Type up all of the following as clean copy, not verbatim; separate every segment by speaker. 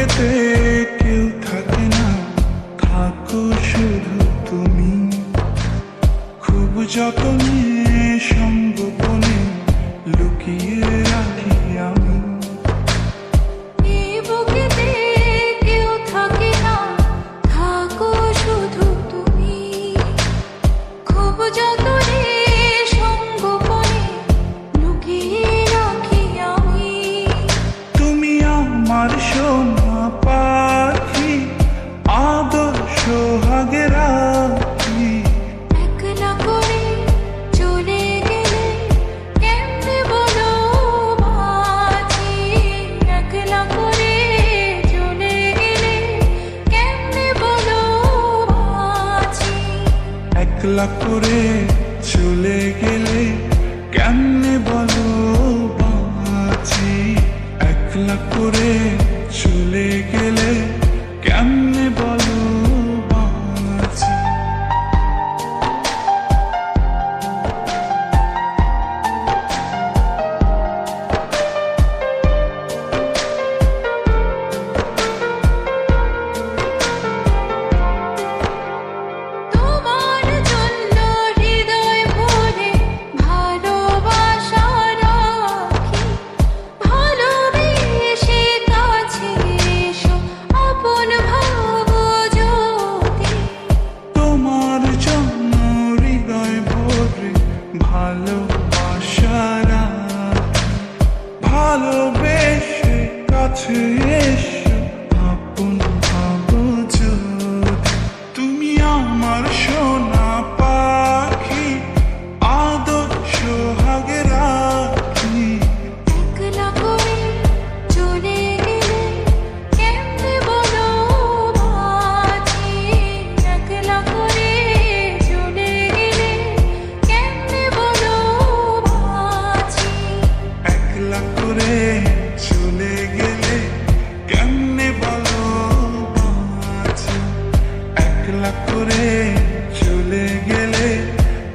Speaker 1: বুকেতে কেউ থাকে না, থাকো শুধু তুমি। খুব যতনে সঙ্গোপনে লুকিয়ে রাখি আমি। আমার সোনা পাখি, আদর্শ হাগে রাখি।
Speaker 2: একলা করে চলে গেলে কেমনে বলো বাঁচি। একলা করে চলে গেলে কেমনে বলো বাঁচি।
Speaker 1: একলা করে চলে গেলে কেমনে বলো বাঁচি। একলা করে চলে গেলে কেমনে বলো বাঁচি।
Speaker 2: তোমার জন্য হৃদয় ভরে ভালোবাসা রাখি। ভালোবেসে কাছে এসো আপন ভাবো যদি।
Speaker 1: তোমার জন্য হৃদয় ভরে ভালোবাসা রাখি। ভালোবেসে কাছে এসো আপন ভাবো যদি। তুমি আমার সোনা পাখি, আদর্শ হাগে রাখি।
Speaker 2: একলা করে চলে গেলে কেমনে বলো বাঁচি। একলা করে চলে গেলে কেমনে বলো বাঁচি।
Speaker 1: একলা করে চলে গেলে কেমনে বলো বাঁচি। একলা করে চলে গেলে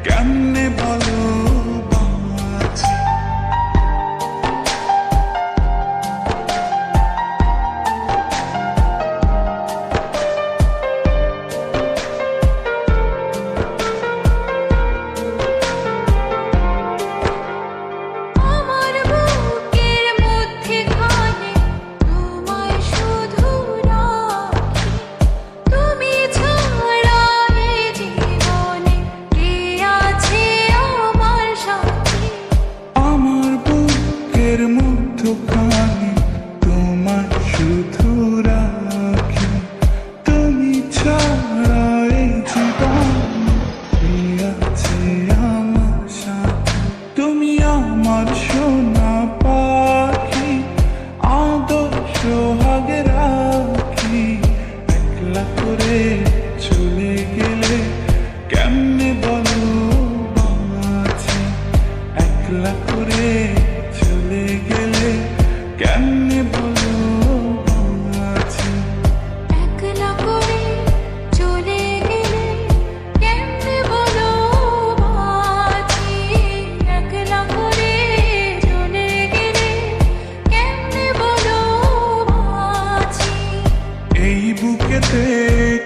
Speaker 1: কেমনে বলো বাঁচি।
Speaker 2: আমার বুকের মধ্যে খানে তোমায় শুধু রাখি। তুমি ছাড়া এই জীবনে কে আছে আমার সাথী।
Speaker 1: আমার বুকের মধ্যখানে তোমার শুধু রাখি। তুমি ছাড়া এই জীবনে কে আছে আমার সাথে। তুমি আমার সোনা পাখি, আদর্শ হাগে রাখি। একলা করে চলে গেলে কেমনে বলো বাঁচি। একলা করে চলে গেলে কেমনে বলো বাঁচি।
Speaker 2: একলা করে চলে গেলে কেমনে বলো বাঁচি। একলা করে চলে গেলে কেমনে বলো বাঁচি।
Speaker 1: এই বুকেতে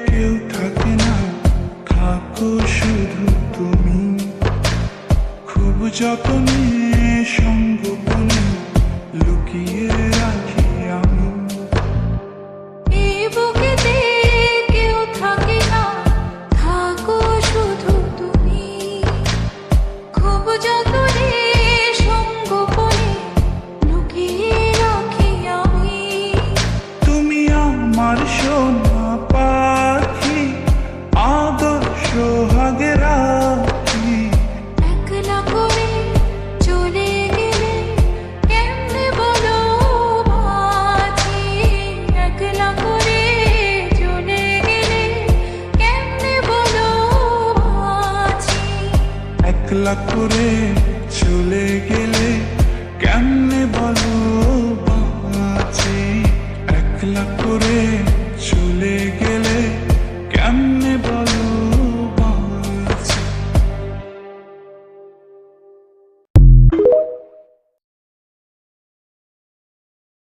Speaker 1: কেউ থাকে না, থাকো শুধু তুমি। খুব যতনে সঙ্গোপনে লুকিয়ে রাখি আমি।
Speaker 2: এই বুকেতে কেউ থাকে না, থাকো শুধু তুমি। খুব যতনে সঙ্গোপনে লুকিয়ে রাখি আমি।
Speaker 1: তুমি আমার সোনা পাখি, আদর্শ হাগে রাখি।
Speaker 2: একলা করে চলে গেলে কেমনে বলো বাঁচি। একলা করে চলে গেলে কেমনে বলো বাঁচি।
Speaker 1: একলা করে